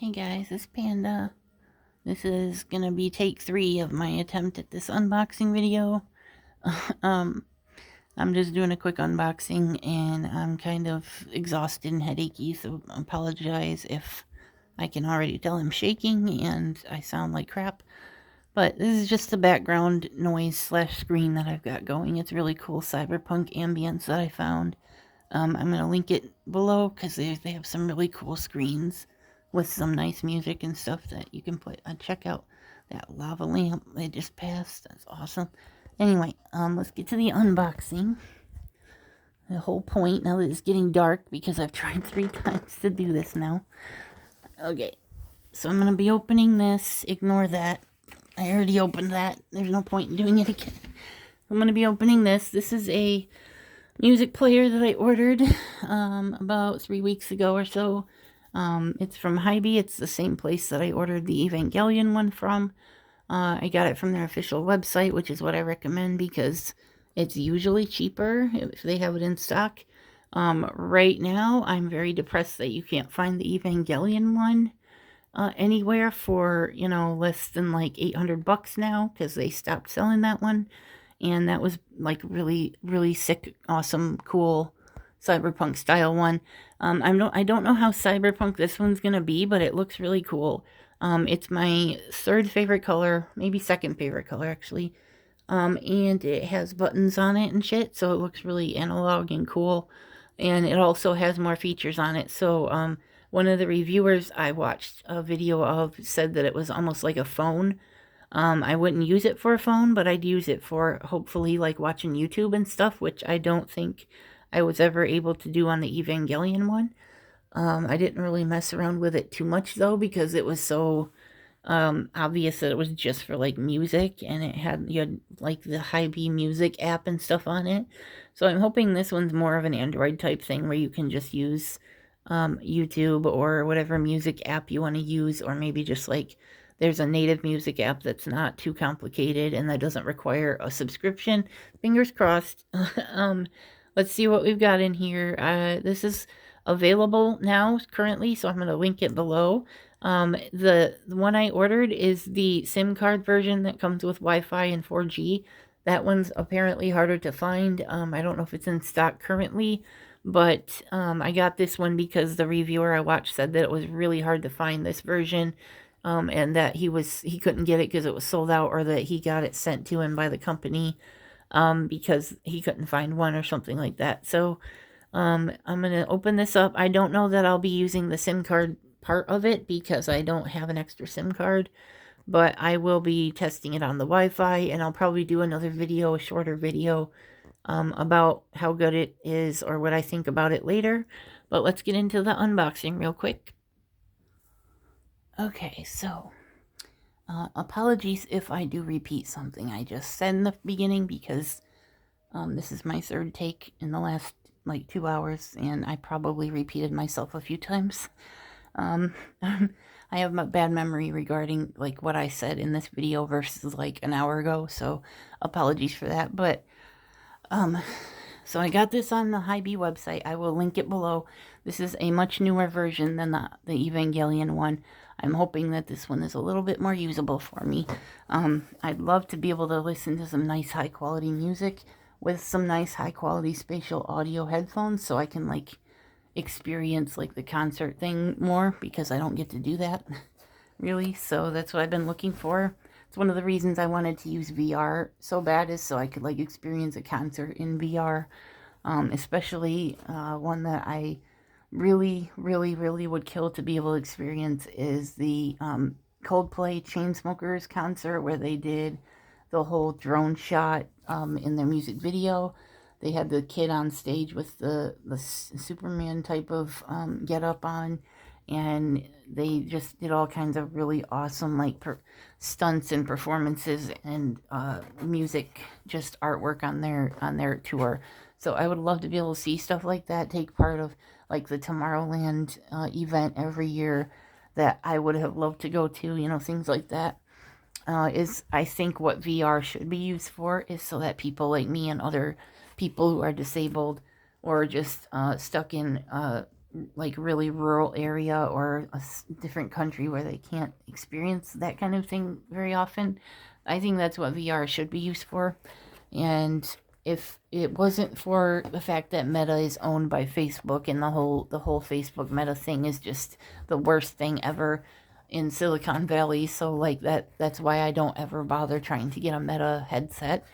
Hey guys, it's Panda. This is gonna be take 3 of my attempt at this unboxing video. um, I'm just doing a quick unboxing and I'm kind of exhausted and headachy, so I apologize if I can already tell I'm shaking and I sound like crap. But this is just the background noise / screen that I've got going. It's really cool Cyberpunk ambience that I found. I'm going to link it below because they have some really cool screens with some nice music and stuff that you can put. Check out that lava lamp they just passed. That's awesome. Anyway, let's get to the unboxing. The whole point, now that it's getting dark, because I've tried 3 times to do this now. Okay, so I'm going to be opening this. Ignore that. I already opened that. There's no point in doing it again. I'm going to be opening this. This is a music player that I ordered about 3 weeks ago or so. It's from HiBy. It's the same place that I ordered the Evangelion one from. I got it from their official website, which is what I recommend because it's usually cheaper if they have it in stock. Right now, I'm very depressed that you can't find the Evangelion one anywhere for, less than like $800 now because they stopped selling that one. And that was like really, really sick, awesome, cool cyberpunk style one. I don't know how cyberpunk this one's gonna be, but it looks really cool. It's my 3rd favorite color, maybe 2nd favorite color actually. And it has buttons on it and shit, so it looks really analog and cool. And it also has more features on it. So one of the reviewers I watched a video of said that it was almost like a phone. I wouldn't use it for a phone, but I'd use it for hopefully like watching YouTube and stuff, which I don't think I was ever able to do on the Evangelion one. I didn't really mess around with it too much though, because it was so obvious that it was just for like music, and you had like the HiBy music app and stuff on it. So I'm hoping this one's more of an Android type thing where you can just use YouTube or whatever music app you want to use, or maybe just like there's a native music app that's not too complicated and that doesn't require a subscription. Fingers crossed. Let's see what we've got in here. This is available now currently, so I'm going to link it below. The one I ordered is the SIM card version that comes with Wi-Fi and 4G. That one's apparently harder to find. I don't know if it's in stock currently, but I got this one because the reviewer I watched said that it was really hard to find this version. And that he couldn't get it because it was sold out, or that he got it sent to him by the company because he couldn't find one or something like that. So I'm going to open this up. I don't know that I'll be using the SIM card part of it because I don't have an extra SIM card, but I will be testing it on the Wi-Fi, and I'll probably do another video, a shorter video, about how good it is or what I think about it later. But let's get into the unboxing real quick. Okay, so apologies if I do repeat something I just said in the beginning, because this is my 3rd take in the last like 2 hours, and I probably repeated myself a few times. I have a bad memory regarding like what I said in this video versus like an hour ago, so apologies for that. But so I got this on the HiBy website. I will link it below. This is a much newer version than the Evangelion one. I'm hoping that this one is a little bit more usable for me. I'd love to be able to listen to some nice high quality music with some nice high quality spatial audio headphones, so I can like experience like the concert thing more, because I don't get to do that really. So that's what I've been looking for. It's one of the reasons I wanted to use VR so bad, is so I could like experience a concert in VR, especially one that I really, really, really would kill to be able to experience is the Coldplay Chainsmokers concert, where they did the whole drone shot in their music video. They had the kid on stage with the Superman type of get up on, and they just did all kinds of really awesome like stunts and performances and music, just artwork on their tour. So I would love to be able to see stuff like that, take part of like the Tomorrowland event every year that I would have loved to go to, things like that. Is I think what VR should be used for is so that people like me and other people who are disabled or just stuck in like really rural area or a different country where they can't experience that kind of thing very often. I think that's what VR should be used for. And if it wasn't for the fact that Meta is owned by Facebook and the whole Facebook Meta thing is just the worst thing ever in Silicon Valley, so like that's why I don't ever bother trying to get a Meta headset.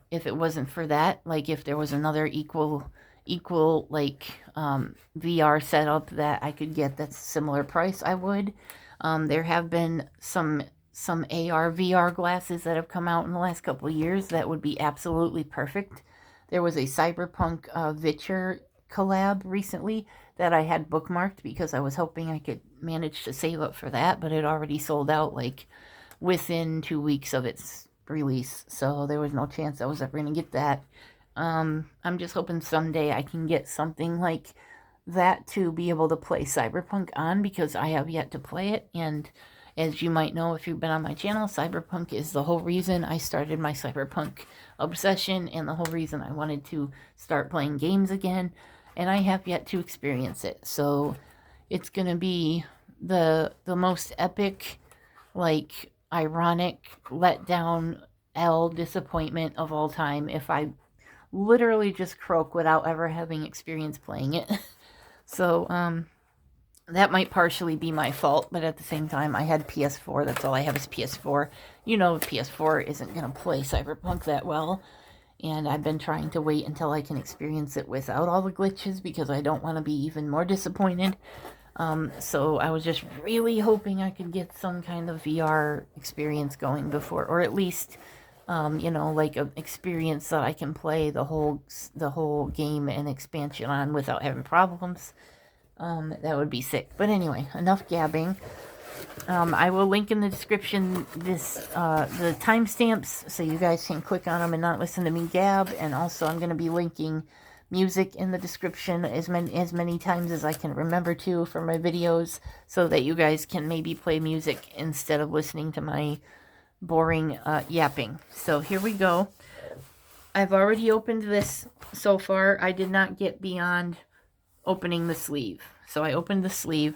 If it wasn't for that, like if there was another equal like VR setup that I could get that's similar price, I would. There have been some AR VR glasses that have come out in the last couple of years that would be absolutely perfect. There was a Cyberpunk Witcher collab recently that I had bookmarked because I was hoping I could manage to save up for that, but it already sold out like within 2 weeks of its release, so there was no chance I was ever going to get that. I'm just hoping someday I can get something like that to be able to play Cyberpunk on, because I have yet to play it. And as you might know if you've been on my channel, Cyberpunk is the whole reason I started my Cyberpunk obsession and the whole reason I wanted to start playing games again, and I have yet to experience it. So it's gonna be the most epic, like ironic letdown disappointment of all time if I literally just croak without ever having experience playing it. So that might partially be my fault, but at the same time, I had PS4. That's all I have is PS4. You know, PS4 isn't going to play Cyberpunk that well, and I've been trying to wait until I can experience it without all the glitches because I don't want to be even more disappointed. So I was just really hoping I could get some kind of VR experience going before, or at least, you know, like an experience that I can play the whole game and expansion on without having problems. That would be sick. But anyway, enough gabbing. I will link in the description the timestamps so you guys can click on them and not listen to me gab. And also I'm going to be linking music in the description as many times as I can remember to for my videos, so that you guys can maybe play music instead of listening to my boring yapping. So here we go. I've already opened this so far. I did not get beyond opening the sleeve. So I opened the sleeve.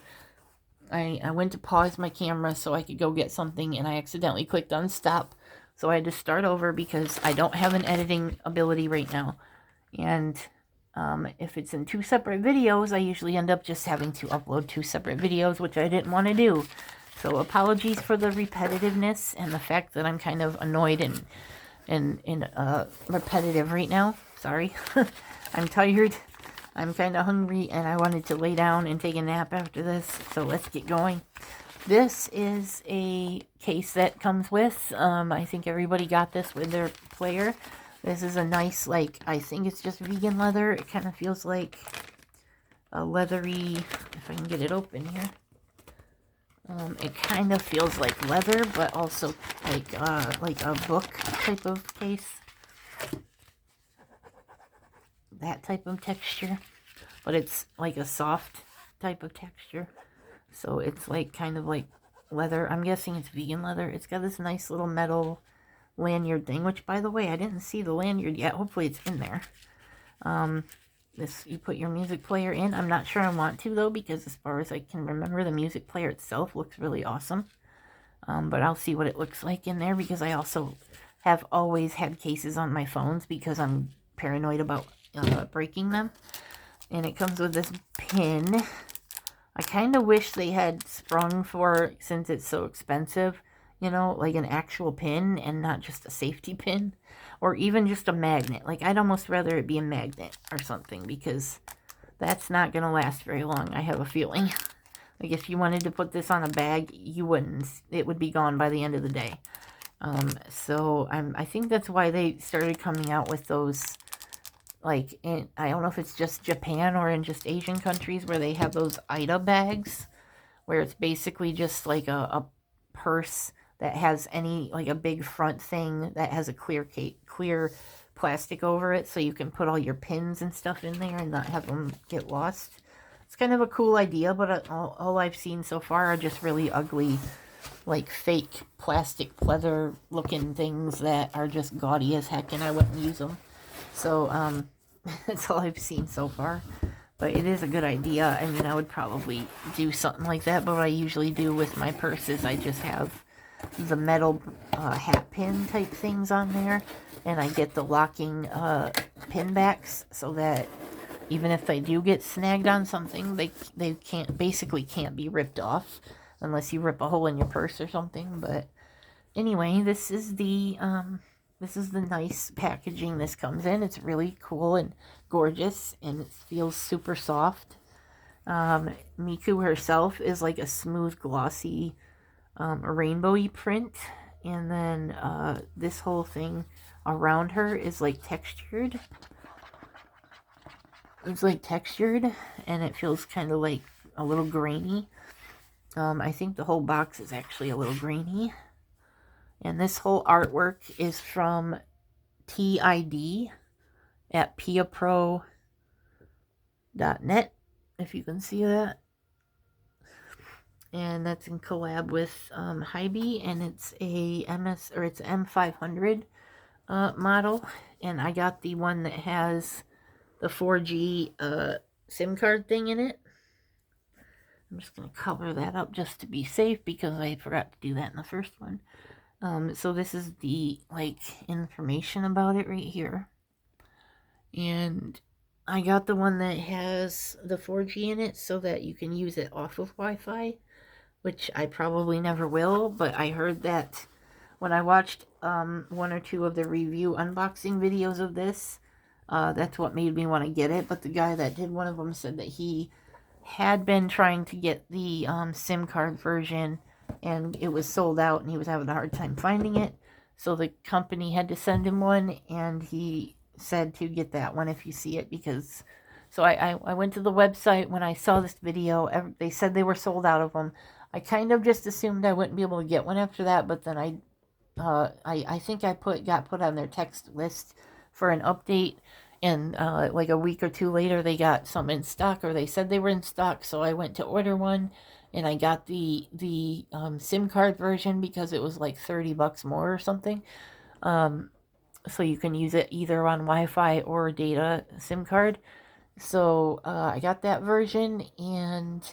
I went to pause my camera so I could go get something, and I accidentally clicked on stop. So I had to start over because I don't have an editing ability right now. And if it's in 2 separate videos, I usually end up just having to upload 2 separate videos, which I didn't want to do. So apologies for the repetitiveness and the fact that I'm kind of annoyed and repetitive right now. Sorry. I'm tired. I'm kind of hungry, and I wanted to lay down and take a nap after this. So let's get going. This is a case that comes with, I think everybody got this with their player. This is a nice, like, I think it's just vegan leather. It kind of feels like a leathery, if I can get it open here. It kind of feels like leather, but also like a book type of case. That type of texture, but it's like a soft type of texture. So it's like kind of like leather. I'm guessing it's vegan leather. It's got this nice little metal lanyard thing, which, by the way, I didn't see the lanyard yet. Hopefully it's in there. You put your music player in. I'm not sure I want to, though, because as far as I can remember, the music player itself looks really awesome. But I'll see what it looks like in there, because I also have always had cases on my phones because I'm paranoid about breaking them. And it comes with this pin. I kind of wish they had sprung for, since it's so expensive, you know, like an actual pin and not just a safety pin, or even just a magnet. Like, I'd almost rather it be a magnet or something, because that's not going to last very long, I have a feeling. Like, if you wanted to put this on a bag, you wouldn't. It would be gone by the end of the day. So I think that's why they started coming out with those, like, I don't know if it's just Japan or in just Asian countries, where they have those Ida bags, where it's basically just like a purse that has like a big front thing that has a clear plastic over it, so you can put all your pins and stuff in there and not have them get lost. It's kind of a cool idea, but all I've seen so far are just really ugly, like, fake plastic pleather looking things that are just gaudy as heck, and I wouldn't use them. So that's all I've seen so far. But it is a good idea. I mean, I would probably do something like that, but what I usually do with my purse is I just have the metal hat pin type things on there, and I get the locking pin backs so that even if they do get snagged on something, they basically can't be ripped off unless you rip a hole in your purse or something. But anyway, this is the nice packaging this comes in. It's really cool and gorgeous, and it feels super soft. Miku herself is like a smooth, glossy, rainbowy print, and then this whole thing around her is like textured. It's like textured, and it feels kind of like a little grainy. I think the whole box is actually a little grainy. And this whole artwork is from TID at piapro.net, if you can see that. And that's in collab with HiBy, and it's a it's M500 model. And I got the one that has the 4G SIM card thing in it. I'm just going to cover that up just to be safe because I forgot to do that in the first one. So this is the, like, information about it right here. And I got the one that has the 4G in it so that you can use it off of Wi-Fi, which I probably never will, but I heard that when I watched one or two of the review unboxing videos of this, that's what made me want to get it. But the guy that did one of them said that he had been trying to get the SIM card version, and it was sold out, and he was having a hard time finding it. So the company had to send him one, and he said to get that one if you see it, because... So I went to the website when I saw this video. They said they were sold out of them. I kind of just assumed I wouldn't be able to get one after that, but then I think I got put on their text list for an update, and like a week or two later they got some in stock, or they said they were in stock, so I went to order one, and I got the SIM card version because it was like $30 more or something. So you can use it either on Wi-Fi or data SIM card. So I got that version, and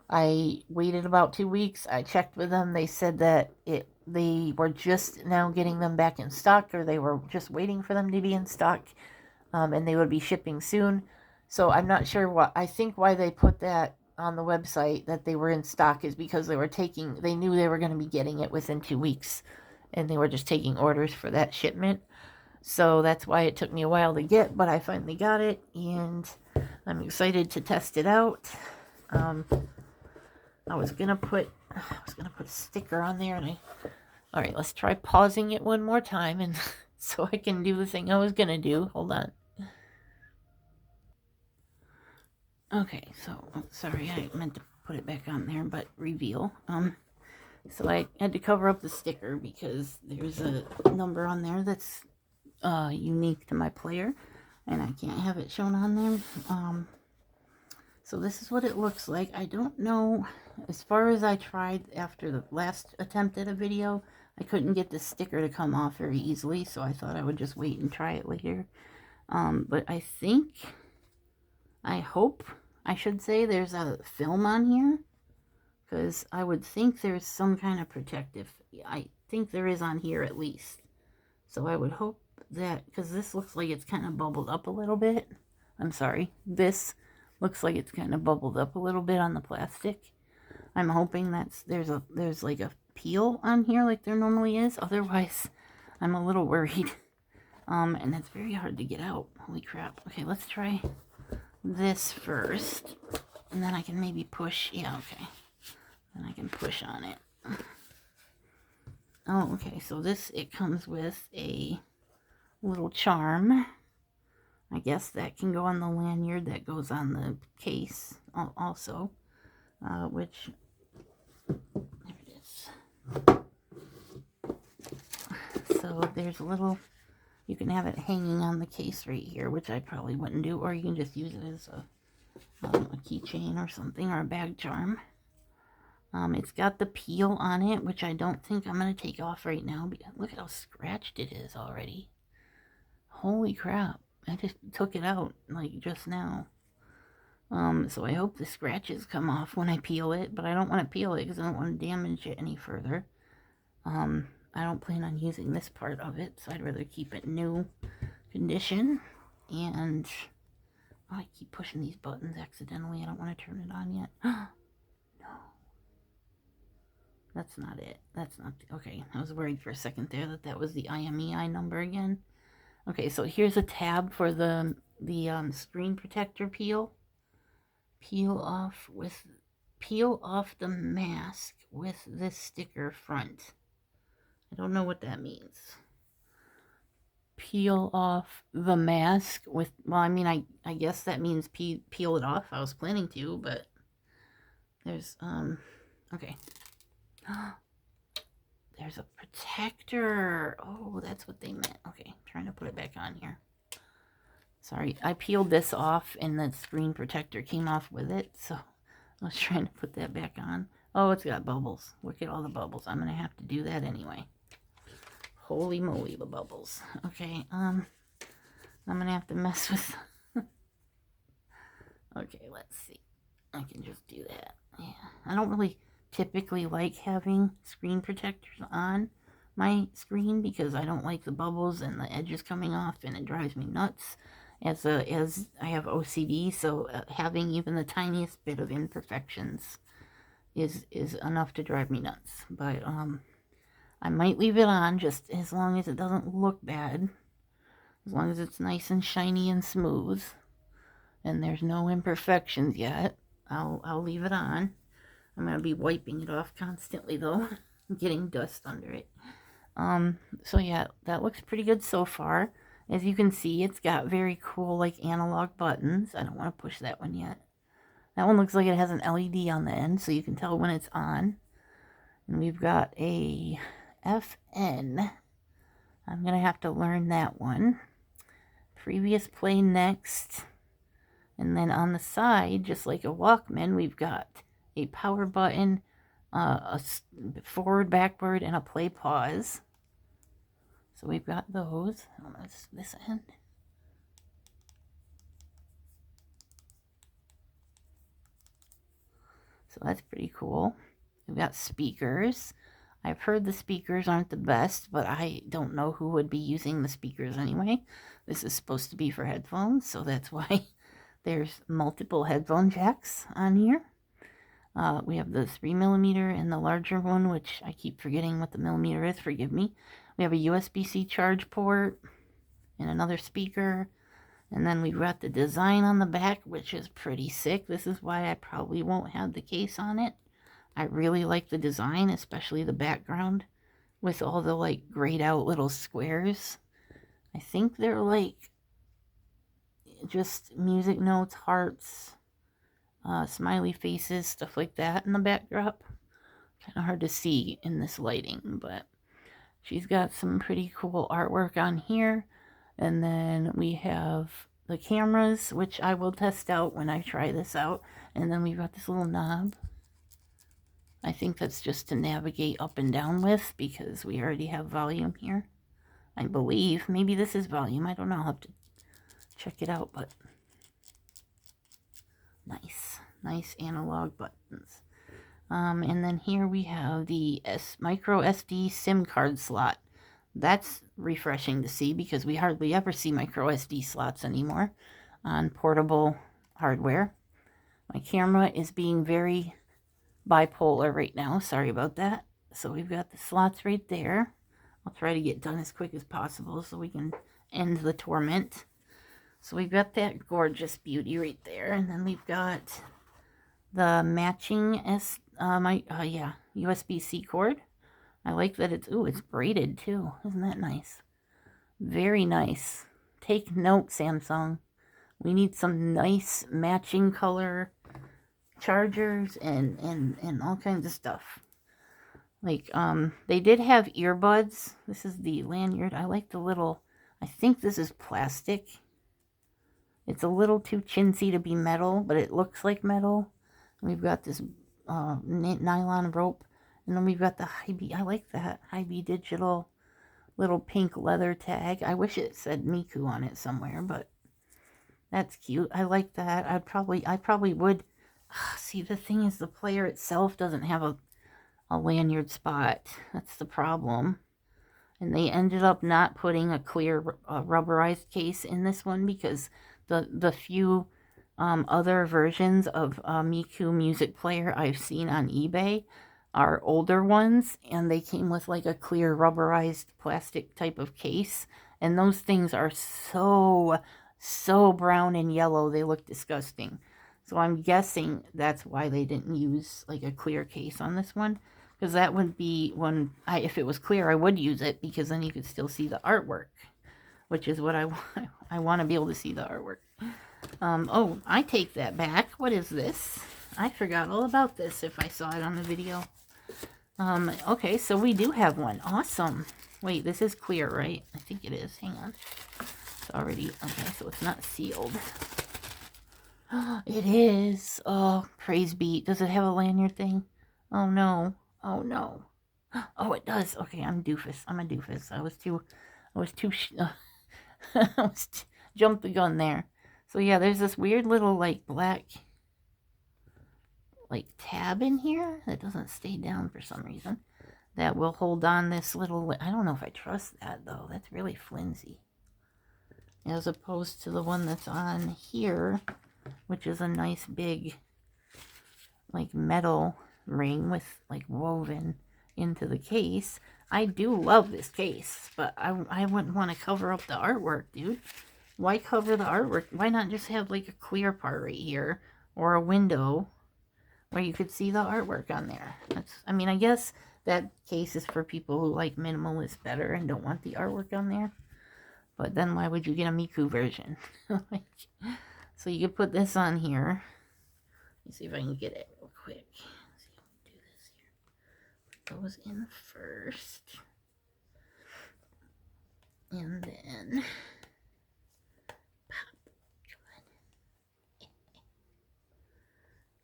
I waited about 2 weeks. I checked with them. They said that they were just now getting them back in stock, or they were just waiting for them to be in stock, and they would be shipping soon. So I'm not sure I think why they put that on the website that they were in stock is because they knew they were going to be getting it within 2 weeks, and they were just taking orders for that shipment. So that's why it took me a while to get, but I finally got it, and I'm excited to test it out. I was gonna put a sticker on there, and all right, let's try pausing it one more time, and so I can do the thing I was gonna do. Hold on. Okay, so sorry, I meant to put it back on there, but reveal. So I had to cover up the sticker because there's a number on there that's unique to my player, and I can't have it shown on there. So this is what it looks like. I don't know, as far as I tried after the last attempt at a video, I couldn't get the sticker to come off very easily, so I thought I would just wait and try it later. But I hope, I should say, there's a film on here, because I would think there's some kind of protective, I think there is on here at least. So I would hope that, because this looks like it's kind of bubbled up a little bit. I'm sorry, this looks like it's kind of bubbled up a little bit on the plastic. I'm hoping there's like a peel on here like there normally is. Otherwise, I'm a little worried. And it's very hard to get out. Holy crap. Okay, let's try this first. And then I can maybe push. Yeah, okay. Then I can push on it. Oh, okay. So it comes with a little charm. I guess that can go on the lanyard that goes on the case also, which, there it is. So there's a little, you can have it hanging on the case right here, which I probably wouldn't do, or you can just use it as a keychain or something, or a bag charm. It's got the peel on it, which I don't think I'm going to take off right now. Look at how scratched it is already. Holy crap. I just took it out, like, just now. So I hope the scratches come off when I peel it, but I don't want to peel it because I don't want to damage it any further. I don't plan on using this part of it, so I'd rather keep it new condition. And oh, I keep pushing these buttons accidentally. I don't want to turn it on yet. No. That's not it. That's not okay. I was worried for a second there that was the IMEI number again. Okay, so here's a tab for the screen protector peel. Peel off the mask with this sticker front. I don't know what that means. Peel off the mask with, well, I mean, I guess that means peel it off. I was planning to, but there's, okay. There's a protector. Oh, that's what they meant. Okay, I'm trying to put it back on here. Sorry, I peeled this off and the screen protector came off with it, so I was trying to put that back on. Oh, it's got bubbles. Look at all the bubbles. I'm going to have to do that anyway. Holy moly, the bubbles. Okay, I'm going to have to mess with... Okay, let's see. I can just do that. Yeah, I don't really typically like having screen protectors on my screen because I don't like the bubbles and the edges coming off, and it drives me nuts. As I have OCD, so having even the tiniest bit of imperfections is enough to drive me nuts. But I might leave it on just as long as it doesn't look bad, as long as it's nice and shiny and smooth, and there's no imperfections yet. I'll leave it on. I'm gonna be wiping it off constantly though, getting dust under it. So yeah, that looks pretty good so far. As you can see, it's got very cool, like, analog buttons. I don't want to push that one yet. That one looks like it has an LED on the end, so you can tell when it's on. And we've got a FN. I'm going to have to learn that one. Previous play next. And then on the side, just like a Walkman, we've got a power button, a forward, backward, and a play pause. So we've got those on this end. So that's pretty cool. We've got speakers. I've heard the speakers aren't the best, but I don't know who would be using the speakers anyway. This is supposed to be for headphones, so that's why there's multiple headphone jacks on here. We have the 3mm and the larger one, which I keep forgetting what the millimeter is, forgive me. We have a USB-C charge port and another speaker. And then we've got the design on the back, which is pretty sick. This is why I probably won't have the case on it. I really like the design, especially the background with all the, like, grayed out little squares. I think they're like just music notes, hearts, smiley faces, stuff like that in the backdrop. Kind of hard to see in this lighting, but she's got some pretty cool artwork on here. And then we have the cameras, which I will test out when I try this out. And then we've got this little knob. I think that's just to navigate up and down with because we already have volume here. I believe. Maybe this is volume. I don't know. I'll have to check it out, but nice. Nice analog buttons. And then here we have the micro SD SIM card slot. That's refreshing to see because we hardly ever see micro SD slots anymore on portable hardware. My camera is being very bipolar right now. Sorry about that. So we've got the slots right there. I'll try to get done as quick as possible so we can end the torment. So we've got that gorgeous beauty right there. And then we've got the matching USB-C cord. I like that it's braided too. Isn't that nice? Very nice. Take note, Samsung. We need some nice matching color chargers and all kinds of stuff. Like, they did have earbuds. This is the lanyard. I like the little, I think this is plastic. It's a little too chintzy to be metal, but it looks like metal. We've got this nylon rope. And then we've got the HiBy. I like that. HiBy digital little pink leather tag. I wish it said Miku on it somewhere, but That's cute. I like that. I probably would. See, the thing is, the player itself doesn't have a lanyard spot. That's the problem. And they ended up not putting a clear rubberized case in this one because the few other versions of Miku music player I've seen on eBay are older ones, and they came with like a clear rubberized plastic type of case, and those things are so brown and yellow, they look disgusting. So I'm guessing that's why they didn't use like a clear case on this one, because that would be when if it was clear, I would use it, because then you could still see the artwork, which is what I want to be able to see the artwork. Oh, I take that back. What is this? I forgot all about this if I saw it on the video. Okay, so we do have one. Awesome. Wait, this is clear, right? I think it is. Hang on. It's already, okay, so it's not sealed. It is. Oh, praise be. Does it have a lanyard thing? Oh, no. Oh, no. Oh, it does. Okay, I'm a doofus. I was too, jumped the gun there. So yeah, there's this weird little like black like tab in here that doesn't stay down for some reason, that will hold on this little, I don't know if I trust that though. That's really flimsy. As opposed to the one that's on here, which is a nice big like metal ring with like woven into the case. I do love this case, but I wouldn't want to cover up the artwork, dude. Why cover the artwork? Why not just have like a clear part right here, or a window where you could see the artwork on there? I mean, I guess that case is for people who like minimalist better and don't want the artwork on there. But then why would you get a Miku version? So you could put this on here. Let me see if I can get it real quick. Let's see if I can do this here. Put those in first. And then pop.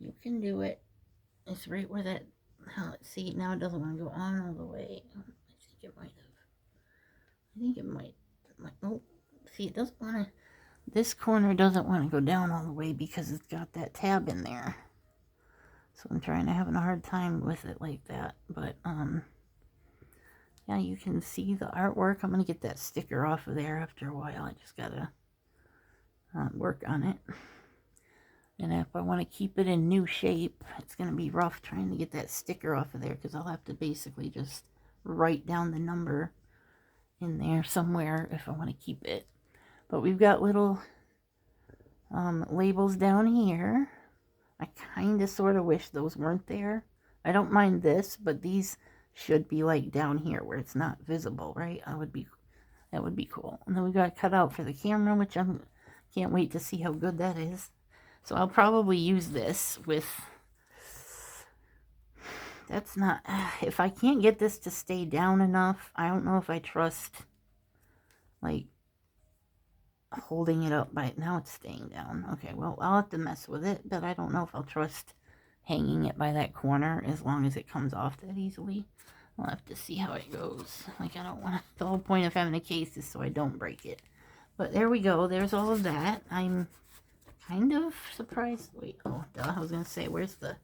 You can do it. It's right where that, see, now it doesn't want to go on all the way. I think it might. Oh, see, it doesn't want to, this corner doesn't want to go down all the way because it's got that tab in there. So I'm having a hard time with it like that. But, yeah, you can see the artwork. I'm going to get that sticker off of there after a while. I just got to work on it. And if I want to keep it in new shape, it's going to be rough trying to get that sticker off of there, because I'll have to basically just write down the number in there somewhere if I want to keep it. But we've got little labels down here. I kind of sort of wish those weren't there. I don't mind this, but these should be like down here where it's not visible, right? That would be cool. And then we got cut out for the camera, which I can't wait to see how good that is. So I'll probably use this with, that's not, if I can't get this to stay down enough, I don't know if I trust, like, holding it up by, now it's staying down. Okay, well, I'll have to mess with it, but I don't know if I'll trust hanging it by that corner as long as it comes off that easily. I'll have to see how it goes. Like, I don't want to, the whole point of having a case is so I don't break it. But there we go, there's all of that. I'm kind of surprised. Wait, oh, duh, I was going to say, where's the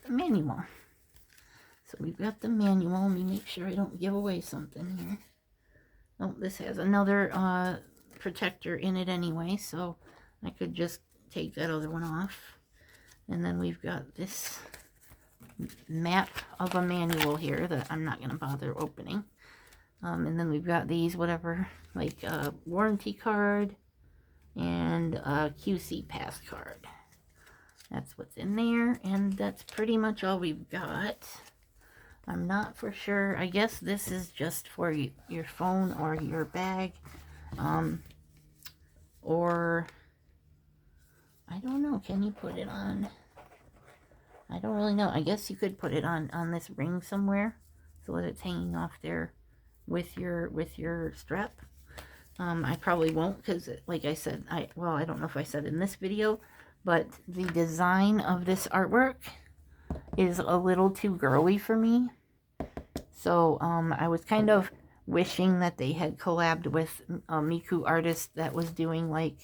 manual? So we've got the manual. Let me make sure I don't give away something here. Oh, this has another protector in it anyway, so I could just take that other one off. And then we've got this map of a manual here that I'm not going to bother opening. And then we've got these, whatever, like a warranty card and a QC pass card. That's what's in there, and that's pretty much all we've got. I'm not for sure. I guess this is just for your phone or your bag, or I don't know. Can you put it on? I don't really know. I guess you could put it on this ring somewhere so that it's hanging off there with your strap. I probably won't, because like I said, I don't know if I said in this video, but the design of this artwork is a little too girly for me. So I was kind of wishing that they had collabed with a Miku artist that was doing like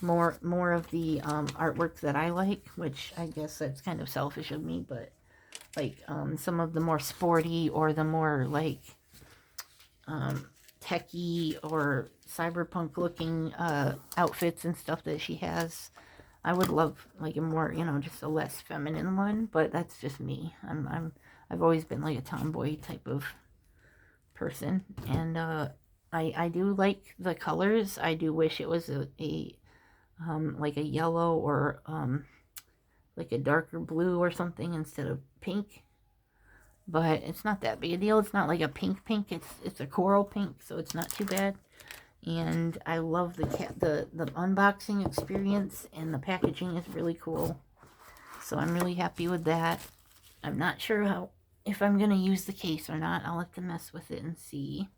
more of the artwork that I like, which I guess that's kind of selfish of me, but like some of the more sporty or the more like techie or cyberpunk looking outfits and stuff that she has. I would love like a more, you know, just a less feminine one, but that's just me. I've always been like a tomboy type of person, and I do like the colors. I do wish it was a like a yellow or like a darker blue or something instead of pink. But it's not that big a deal. It's not like a pink. It's a coral pink, so it's not too bad. And I love the unboxing experience, and the packaging is really cool. So I'm really happy with that. I'm not sure if I'm gonna use the case or not. I'll have to mess with it and see.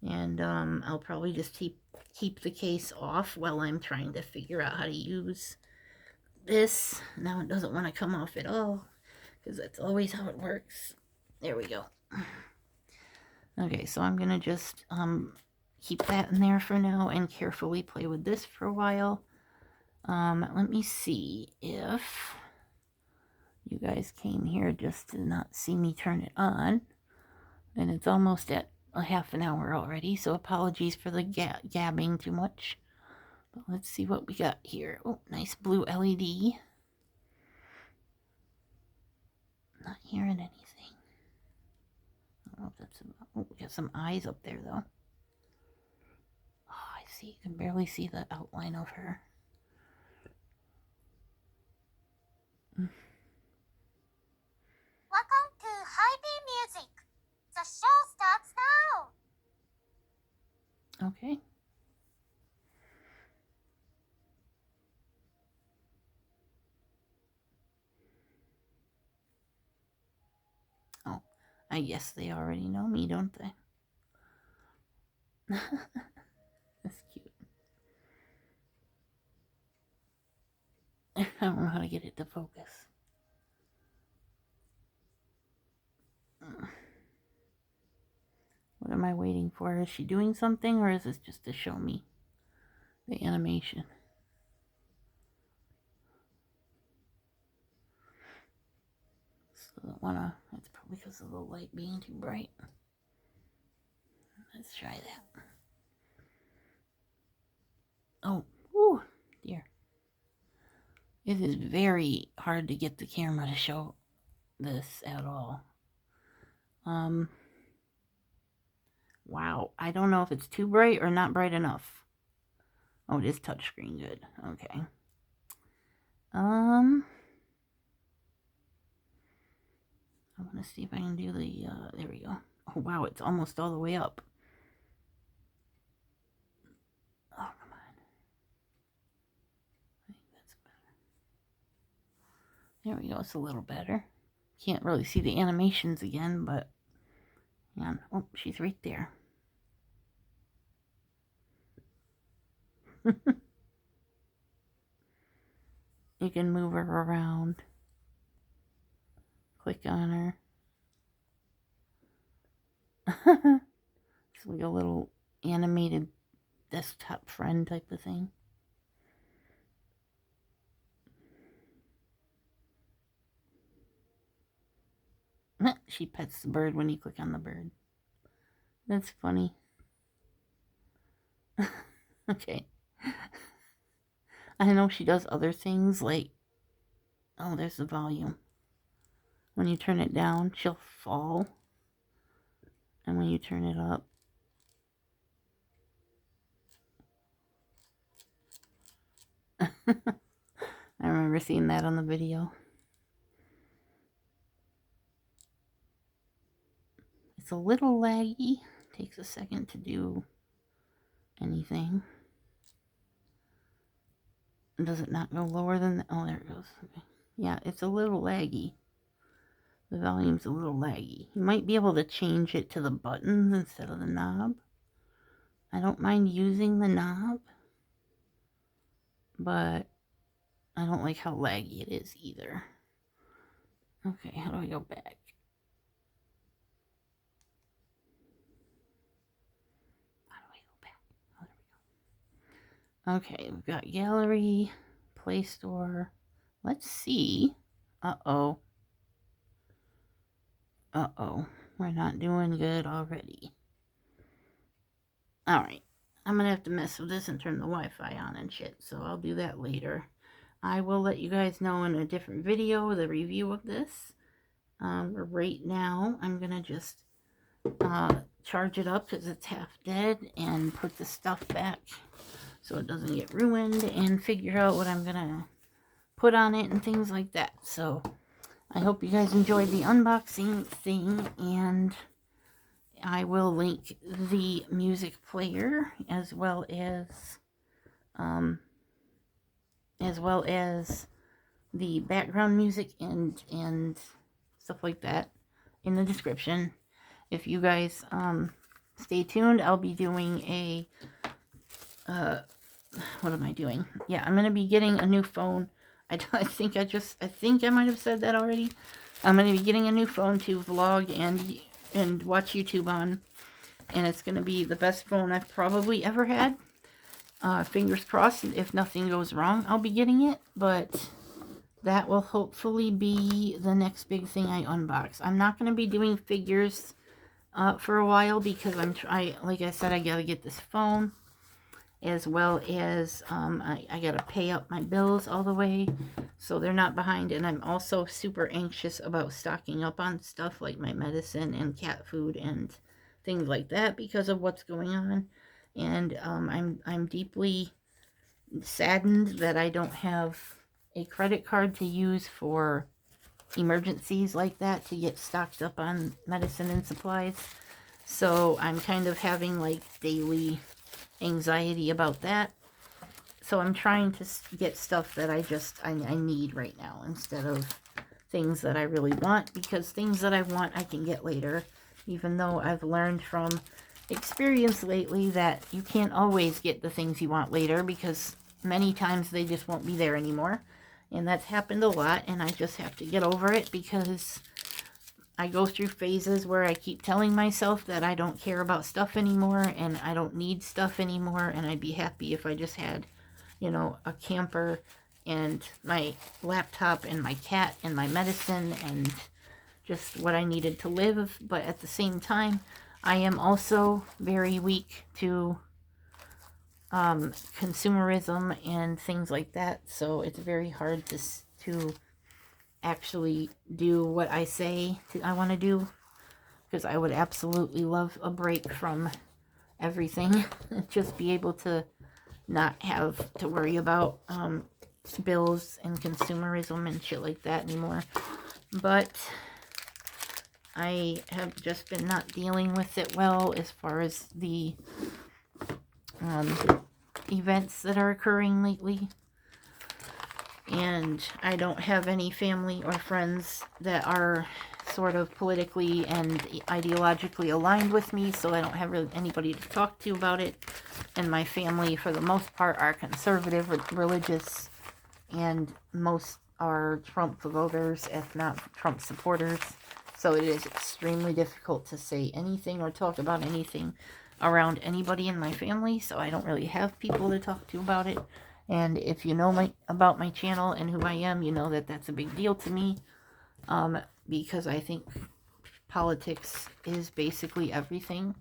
And I'll probably just keep the case off while I'm trying to figure out how to use this. Now it doesn't want to come off at all, because that's always how it works. There we go. Okay, so I'm gonna just keep that in there for now and carefully play with this for a while. Let me see if you guys came here just to not see me turn it on. And it's almost at a half an hour already, so apologies for the gabbing too much. But let's see what we got here. Oh, nice blue LED. Not hearing anything. I don't know if that's about... Oh, we got some eyes up there, though. Oh, I see. You can barely see the outline of her. Welcome to HiBy Music. The show starts now. Okay. Oh, I guess they already know me, don't they? That's cute. I don't know how to get it to focus. What am I waiting for? Is she doing something, or is this just to show me the animation? Still don't wanna... That's probably because of the light being too bright. Let's try that. Oh, whew, dear. It is very hard to get the camera to show this at all. Wow. I don't know if it's too bright or not bright enough. Oh, it is touchscreen. Good. Okay. I want to see if I can do the, there we go. Oh, wow, it's almost all the way up. Oh, come on. I think that's better. There we go. It's a little better. Can't really see the animations again, but yeah. Oh, she's right there. You can move her around. Click on her. It's like a little animated desktop friend type of thing. She pets the bird when you click on the bird. That's funny. Okay. I know she does other things like... Oh, there's the volume. When you turn it down, she'll fall. And when you turn it up... I remember seeing that on the video. It's a little laggy. Takes a second to do anything. Does it not go lower than that? Oh, there it goes. Okay. Yeah, it's a little laggy. The volume's a little laggy. You might be able to change it to the buttons instead of the knob. I don't mind using the knob, but I don't like how laggy it is either. Okay, how do I go back? Okay, we've got gallery, Play Store. Let's see. Uh-oh. Uh-oh. We're not doing good already. Alright. I'm gonna have to mess with this and turn the Wi-Fi on and shit, so I'll do that later. I will let you guys know in a different video the review of this. Right now, I'm gonna just charge it up because it's half dead and put the stuff back so it doesn't get ruined and figure out what I'm gonna put on it and things like that. So I hope you guys enjoyed the unboxing thing, and I will link the music player as well as the background music and stuff like that in the description. If you guys stay tuned, I'll be doing a what am I doing? Yeah, I'm gonna be getting a new phone. I think I might have said that already. I'm gonna be getting a new phone to vlog and watch YouTube on, and it's gonna be the best phone I've probably ever had. Fingers crossed, if nothing goes wrong, I'll be getting it, but that will hopefully be the next big thing I unbox. I'm not going to be doing figures for a while because like I said, I got to get this phone, as well as I got to pay up my bills all the way so they're not behind, and I'm also super anxious about stocking up on stuff like my medicine and cat food and things like that because of what's going on. And I'm deeply saddened that I don't have a credit card to use for emergencies like that, to get stocked up on medicine and supplies. So I'm kind of having like daily anxiety about that. So I'm trying to get stuff that I need right now instead of things that I really want, because things that I want I can get later, even though I've learned from experience lately that you can't always get the things you want later, because many times they just won't be there anymore. And that's happened a lot, and I just have to get over it, because I go through phases where I keep telling myself that I don't care about stuff anymore and I don't need stuff anymore, and I'd be happy if I just had, you know, a camper and my laptop and my cat and my medicine and just what I needed to live. But at the same time, I am also very weak to consumerism and things like that, so it's very hard to actually do what I say I want to do, because I would absolutely love a break from everything. Just be able to not have to worry about bills and consumerism and shit like that anymore. But I have just been not dealing with it well as far as the events that are occurring lately. And I don't have any family or friends that are sort of politically and ideologically aligned with me, so I don't have really anybody to talk to about it. And my family, for the most part, are conservative, religious, and most are Trump voters, if not Trump supporters. So it is extremely difficult to say anything or talk about anything around anybody in my family, so I don't really have people to talk to about it. And if you know about my channel and who I am, you know that that's a big deal to me, because I think politics is basically everything,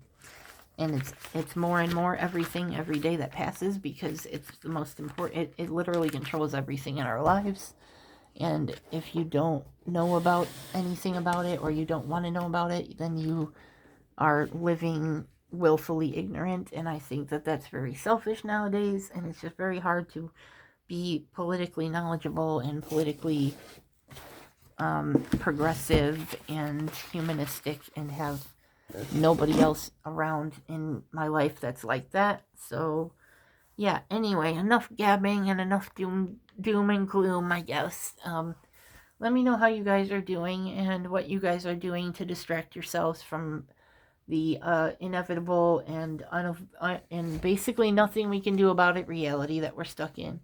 and it's more and more everything every day that passes, because it's the most important. It literally controls everything in our lives. And if you don't know about anything about it, or you don't want to know about it, then you are living willfully ignorant. And I think that that's very selfish nowadays, and it's just very hard to be politically knowledgeable and politically progressive and humanistic and have nobody else around in my life that's like that. So yeah, anyway, enough gabbing and enough doom and gloom, I guess. Let me know how you guys are doing and what you guys are doing to distract yourselves from the inevitable and basically nothing we can do about it reality that we're stuck in.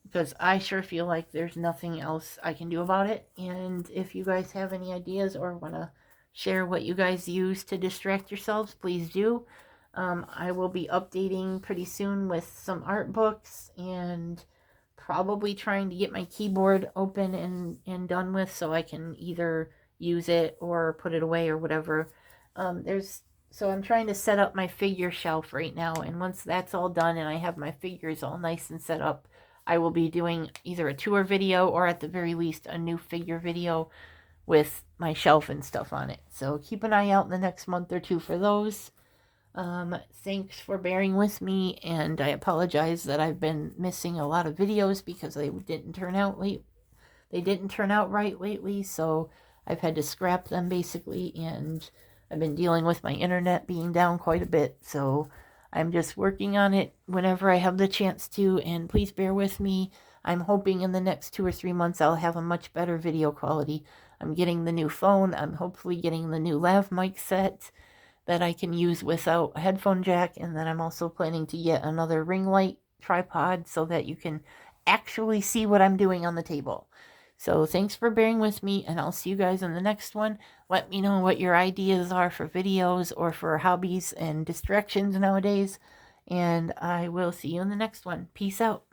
Because I sure feel like there's nothing else I can do about it. And if you guys have any ideas or want to share what you guys use to distract yourselves, please do. I will be updating pretty soon with some art books and probably trying to get my keyboard open and done with so I can either use it or put it away or whatever. So I'm trying to set up my figure shelf right now, and once that's all done and I have my figures all nice and set up, I will be doing either a tour video or at the very least a new figure video with my shelf and stuff on it. So keep an eye out in the next month or two for those. Thanks for bearing with me, and I apologize that I've been missing a lot of videos because they didn't turn out right lately, so I've had to scrap them basically, and I've been dealing with my internet being down quite a bit, so I'm just working on it whenever I have the chance to, and please bear with me. I'm hoping in the next 2 or 3 months I'll have a much better video quality. I'm getting the new phone. I'm hopefully getting the new lav mic set that I can use without a headphone jack, and then I'm also planning to get another ring light tripod so that you can actually see what I'm doing on the table. So thanks for bearing with me, and I'll see you guys in the next one. Let me know what your ideas are for videos or for hobbies and distractions nowadays, and I will see you in the next one. Peace out.